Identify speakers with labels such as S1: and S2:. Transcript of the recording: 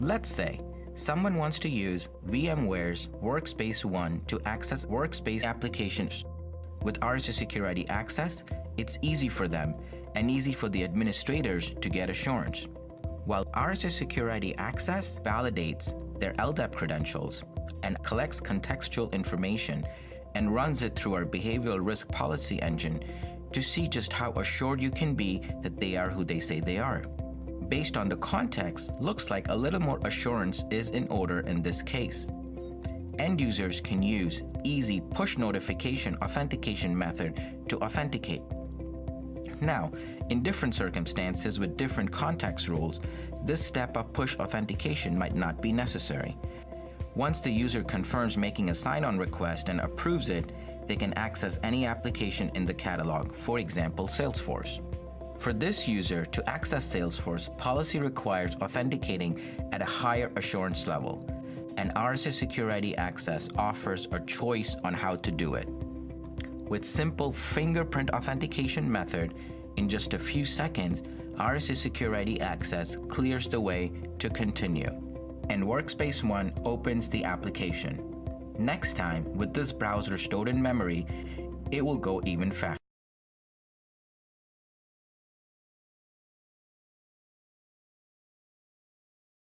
S1: Let's say someone wants to use VMware's Workspace ONE to access workspace applications. With RSA SecurID Access, it's easy for them and easy for the administrators to get assurance. While RSA SecurID Access validates their LDAP credentials and collects contextual information and runs it through our behavioral risk policy engine to see just how assured you can be that they are who they say they are. Based on the context, looks like a little more assurance is in order in this case. End users can use easy push notification authentication method to authenticate. Now, in different circumstances with different context rules, this step-up push authentication might not be necessary. Once the user confirms making a sign-on request and approves it, they can access any application in the catalog, for example, Salesforce. For this user to access Salesforce, policy requires authenticating at a higher assurance level, and RSA SecurID Access offers a choice on how to do it. With simple fingerprint authentication method, in just a few seconds, RSA SecurID Access clears the way to continue, and Workspace ONE opens the application. Next time, with this browser stored in memory, it will go even faster.